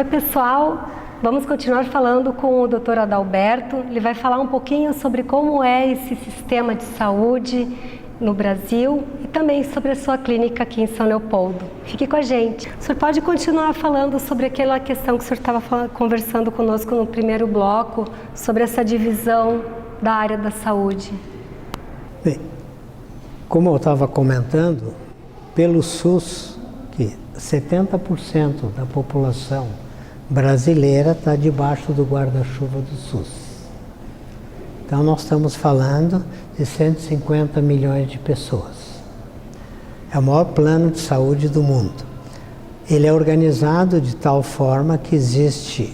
Oi pessoal, vamos continuar falando com o Dr. Adalberto. Ele vai falar um pouquinho sobre como é esse sistema de saúde no Brasil e também sobre a sua clínica aqui em São Leopoldo. Fique com a gente. O senhor pode continuar falando sobre aquela questão que o senhor estava conversando conosco no primeiro bloco, sobre essa divisão da área da saúde. Bem, como eu estava comentando, pelo SUS, que 70% da população brasileira está debaixo do guarda-chuva do SUS. Então nós estamos falando de 150 milhões de pessoas. É o maior plano de saúde do mundo. Ele é organizado de tal forma que existe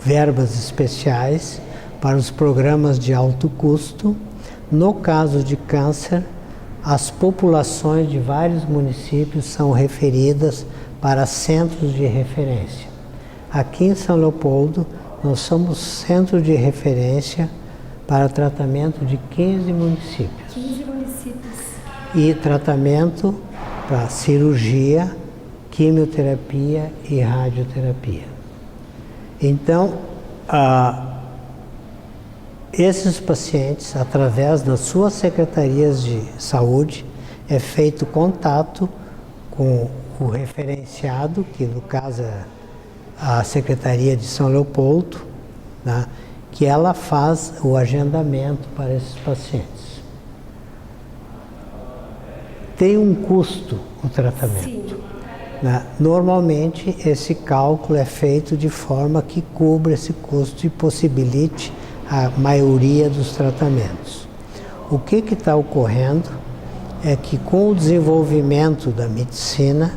verbas especiais para os programas de alto custo. No caso de câncer, as populações de vários municípios são referidas para centros de referência. Aqui em São Leopoldo, nós somos centro de referência para tratamento de 15 municípios. 15 municípios. E tratamento para cirurgia, quimioterapia e radioterapia. Então, esses pacientes, através das suas secretarias de saúde, é feito contato com o referenciado, que no caso é a Secretaria de São Leopoldo, né, que ela faz o agendamento para esses pacientes. Tem um custo o tratamento. Sim. Né? Normalmente, esse cálculo é feito de forma que cubra esse custo e possibilite a maioria dos tratamentos. O que está ocorrendo é que com o desenvolvimento da medicina,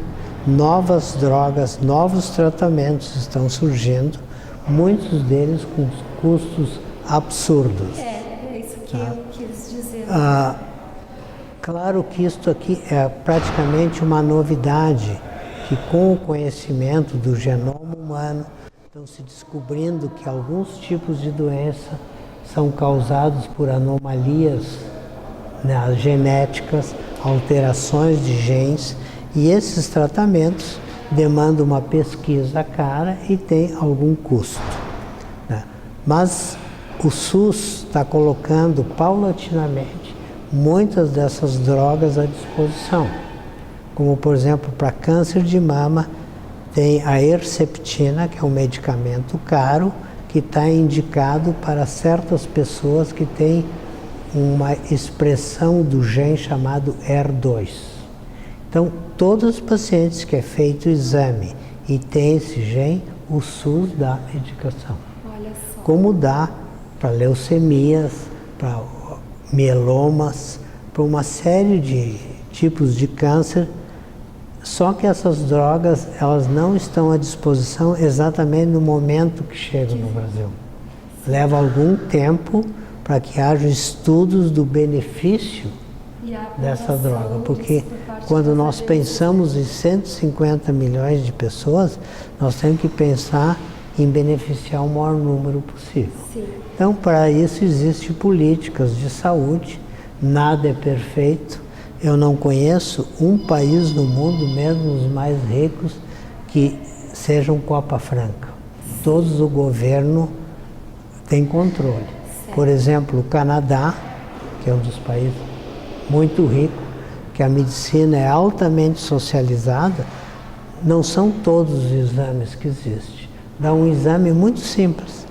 novas drogas, novos tratamentos estão surgindo, muitos deles com custos absurdos. É isso que eu quis dizer. Claro que isto aqui é praticamente uma novidade, que com o conhecimento do genoma humano, estão se descobrindo que alguns tipos de doença são causados por anomalias, né, genéticas, alterações de genes, e esses tratamentos demandam uma pesquisa cara e tem algum custo. Né? Mas o SUS está colocando paulatinamente muitas dessas drogas à disposição, como por exemplo para câncer de mama, tem a Herceptina, que é um medicamento caro, que está indicado para certas pessoas que têm uma expressão do gene chamado HER2. Então, todos os pacientes que é feito o exame e tem esse gene, o SUS dá medicação. Olha só. Como dá para leucemias, para mielomas, para uma série de tipos de câncer. Só que essas drogas, elas não estão à disposição exatamente no momento que chegam no Brasil. Leva algum tempo para que haja estudos do benefício dessa droga, porque quando nós pensamos em 150 milhões de pessoas, nós temos que pensar em beneficiar o maior número possível. Sim. Então, para isso existem políticas de saúde, nada é perfeito. Eu não conheço um país no mundo, mesmo os mais ricos, que sejam Copa Franca. Todos o governo tem controle. Certo. Por exemplo, o Canadá, que é um dos países muito rico, que a medicina é altamente socializada, não são todos os exames que existem. Dá um exame muito simples,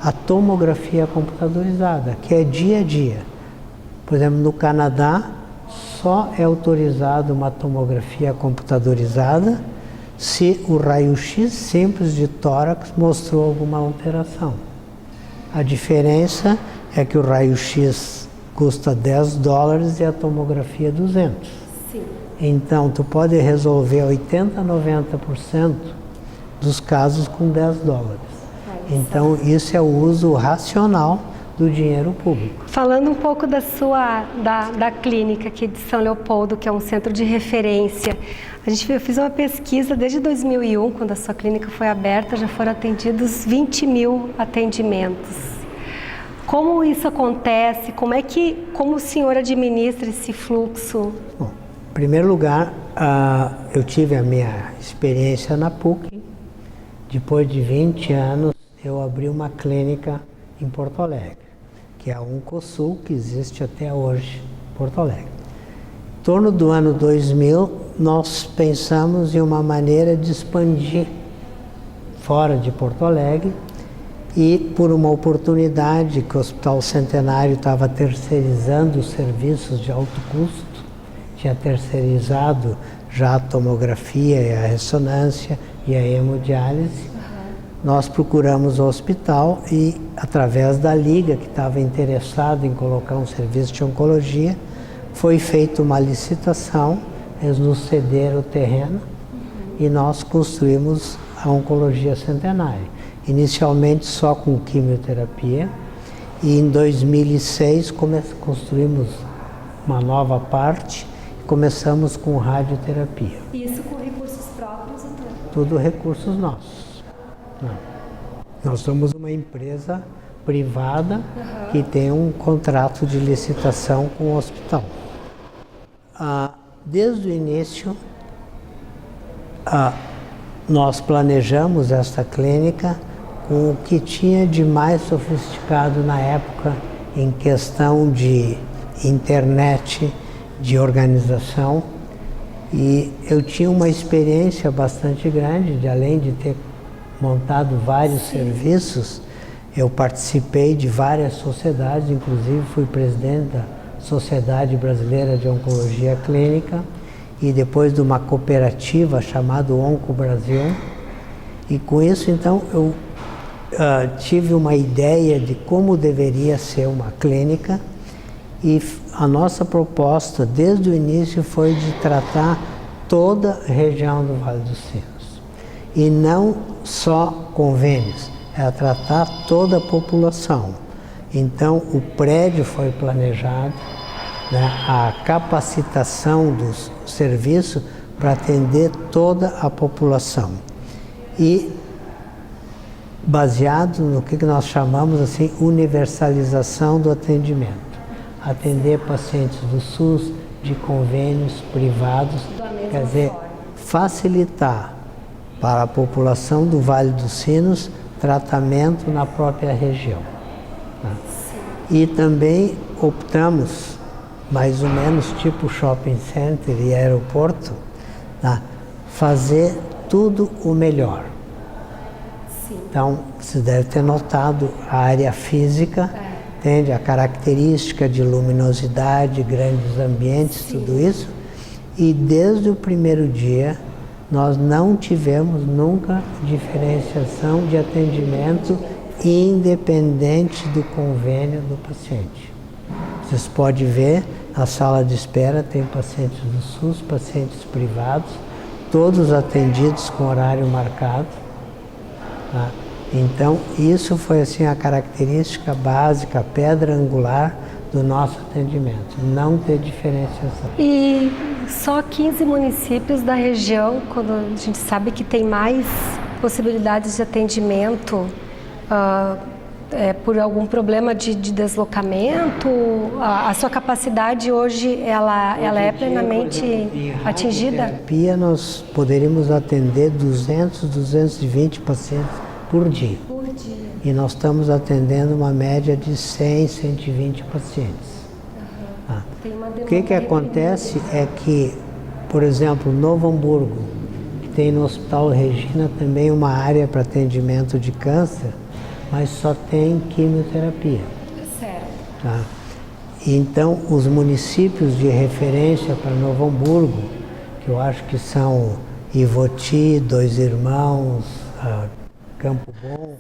a tomografia computadorizada, que é dia a dia. Por exemplo, no Canadá, só é autorizado uma tomografia computadorizada se o raio-x simples de tórax mostrou alguma alteração. A diferença é que o raio-x custa $10 e a tomografia 200. Sim. Então, tu pode resolver 80% a 90% dos casos com $10. Então, isso é o uso racional do dinheiro público. Falando um pouco da clínica aqui de São Leopoldo, que é um centro de referência, eu fiz uma pesquisa desde 2001, quando a sua clínica foi aberta, já foram atendidos 20 mil atendimentos. Como isso acontece? Como o senhor administra esse fluxo? Bom, em primeiro lugar, eu tive a minha experiência na PUC, depois de 20 anos, eu abri uma clínica em Porto Alegre, que é a Oncosul, que existe até hoje em Porto Alegre. Em torno do ano 2000, nós pensamos em uma maneira de expandir fora de Porto Alegre e, por uma oportunidade que o Hospital Centenário estava terceirizando os serviços de alto custo, tinha terceirizado já a tomografia e a ressonância e a hemodiálise, nós procuramos o hospital e, através da Liga, que estava interessado em colocar um serviço de oncologia, foi feita uma licitação, eles nos cederam o terreno e nós construímos a Oncologia Centenário. Inicialmente só com quimioterapia e em 2006 construímos uma nova parte e começamos com radioterapia. Isso com recursos próprios, doutor? Tudo recursos nossos. Não. Nós somos uma empresa privada que tem um contrato de licitação com o hospital. Desde o início, nós planejamos esta clínica com o que tinha de mais sofisticado na época em questão de internet, de organização. E eu tinha uma experiência bastante grande, além de ter montado vários serviços, eu participei de várias sociedades, inclusive fui presidente da Sociedade Brasileira de Oncologia Clínica e depois de uma cooperativa chamada Onco Brasil. E com isso, então, eu tive uma ideia de como deveria ser uma clínica e a nossa proposta, desde o início, foi de tratar toda a região do Vale dos Sinos. E não só convênios, é tratar toda a população. Então, o prédio foi planejado, né, a capacitação do serviço para atender toda a população. E baseado no que nós chamamos assim, universalização do atendimento. Atender pacientes do SUS, de convênios privados, quer dizer, facilitar para a população do Vale dos Sinos tratamento na própria região. Tá? E também optamos, mais ou menos tipo shopping center e aeroporto, tá? Fazer tudo o melhor. Sim. Então, você deve ter notado a área física, entende? A característica de luminosidade, grandes ambientes, sim, tudo isso. E desde o primeiro dia, nós não tivemos nunca diferenciação de atendimento independente do convênio do paciente. Vocês podem ver, na sala de espera tem pacientes do SUS, pacientes privados, todos atendidos com horário marcado. Tá? Então, isso foi assim a característica básica, a pedra angular do nosso atendimento, não ter diferenciação. E só 15 municípios da região, quando a gente sabe que tem mais possibilidades de atendimento por algum problema de deslocamento, a sua capacidade hoje ela é plenamente atingida? Em terapia nós poderíamos atender 200, 220 pacientes por dia. E nós estamos atendendo uma média de 100, 120 pacientes. O que acontece é que, por exemplo, Novo Hamburgo, que tem no Hospital Regina também uma área para atendimento de câncer, mas só tem quimioterapia. Certo. Tá? Então, os municípios de referência para Novo Hamburgo, que eu acho que são Ivoti, Dois Irmãos, Campo Bom,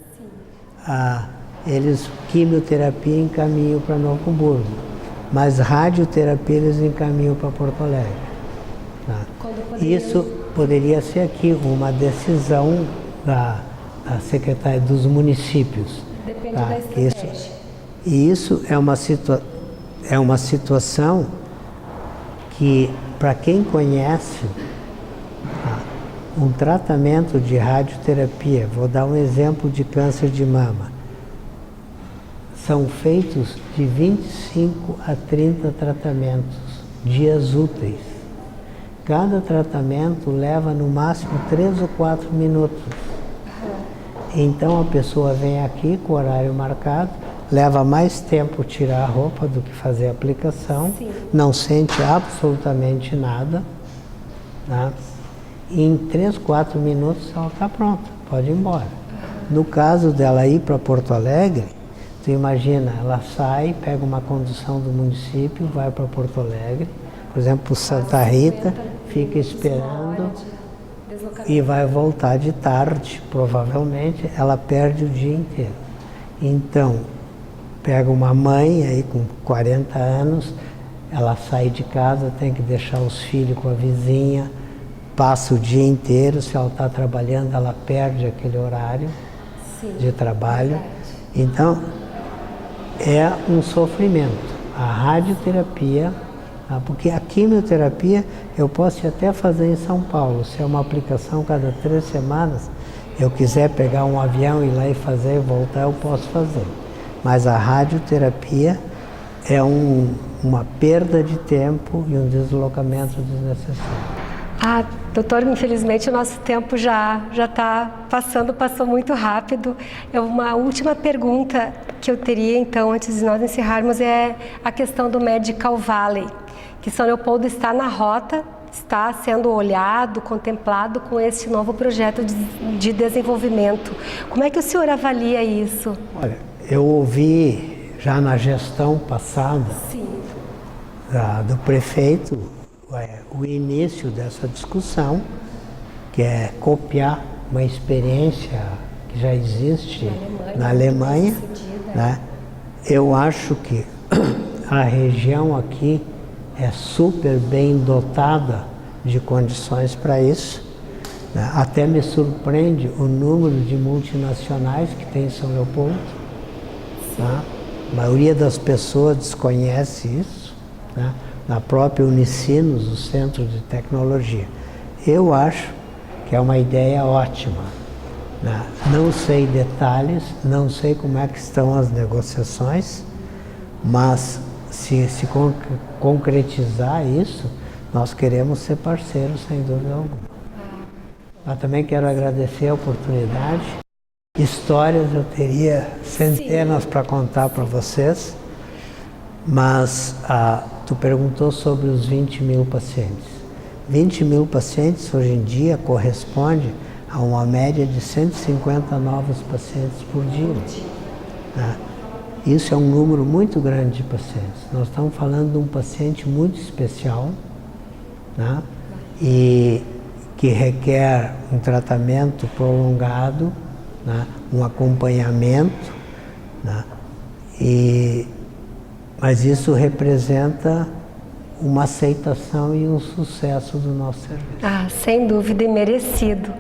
eles quimioterapia encaminham para Novo Hamburgo, mas radioterapia eles encaminham para Porto Alegre. Tá? Isso poderia ser aqui uma decisão da Secretaria dos Municípios. Depende da estratégia. Isso é uma situação que, para quem conhece, um tratamento de radioterapia, vou dar um exemplo de câncer de mama, são feitos de 25 a 30 tratamentos, dias úteis. Cada tratamento leva no máximo 3 ou 4 minutos. Então a pessoa vem aqui com o horário marcado, leva mais tempo tirar a roupa do que fazer a aplicação, Sim. não sente absolutamente nada, tá? E em 3, 4 minutos ela está pronta, pode ir embora. No caso dela ir para Porto Alegre, tu imagina, ela sai, pega uma condução do município, vai para Porto Alegre, por exemplo, Santa Rita, fica esperando e vai voltar de tarde, provavelmente, ela perde o dia inteiro. Então, pega uma mãe aí com 40 anos, ela sai de casa, tem que deixar os filhos com a vizinha, passa o dia inteiro, se ela está trabalhando, ela perde aquele horário de trabalho. Então, é um sofrimento. A radioterapia, porque a quimioterapia eu posso até fazer em São Paulo, se é uma aplicação cada 3 semanas, eu quiser pegar um avião, ir lá e fazer e voltar, eu posso fazer. Mas a radioterapia é uma perda de tempo e um deslocamento desnecessário. Doutor, infelizmente o nosso tempo já está passou muito rápido. Uma última pergunta que eu teria, então, antes de nós encerrarmos, é a questão do Medical Valley, que São Leopoldo está na rota, está sendo olhado, contemplado com esse novo projeto de desenvolvimento. Como é que o senhor avalia isso? Olha, eu ouvi já na gestão passada do prefeito o início dessa discussão, que é copiar uma experiência que já existe na Alemanha, né? Eu acho que a região aqui é super bem dotada de condições para isso, né? Até me surpreende o número de multinacionais que tem em São Leopoldo, tá? A maioria das pessoas desconhece isso, né? Na própria Unicinos, o Centro de Tecnologia. Eu acho que é uma ideia ótima, né? Não sei detalhes, não sei como é que estão as negociações, mas se concretizar isso, nós queremos ser parceiros, sem dúvida alguma. Mas também quero agradecer a oportunidade. Histórias eu teria centenas para contar para vocês, mas tu perguntou sobre os 20 mil pacientes. 20 mil pacientes hoje em dia corresponde a uma média de 150 novos pacientes por dia. Né? Isso é um número muito grande de pacientes. Nós estamos falando de um paciente muito especial, né? E que requer um tratamento prolongado, né? Um acompanhamento, né? Mas isso representa uma aceitação e um sucesso do nosso serviço. Sem dúvida, e merecido.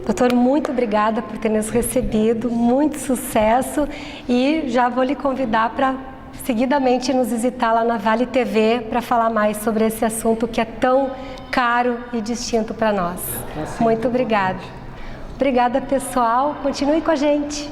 Doutor, muito obrigada por ter nos recebido, muito sucesso, e já vou lhe convidar para seguidamente nos visitar lá na Vale TV para falar mais sobre esse assunto que é tão caro e distinto para nós. Muito obrigada. Obrigada, pessoal. Continue com a gente.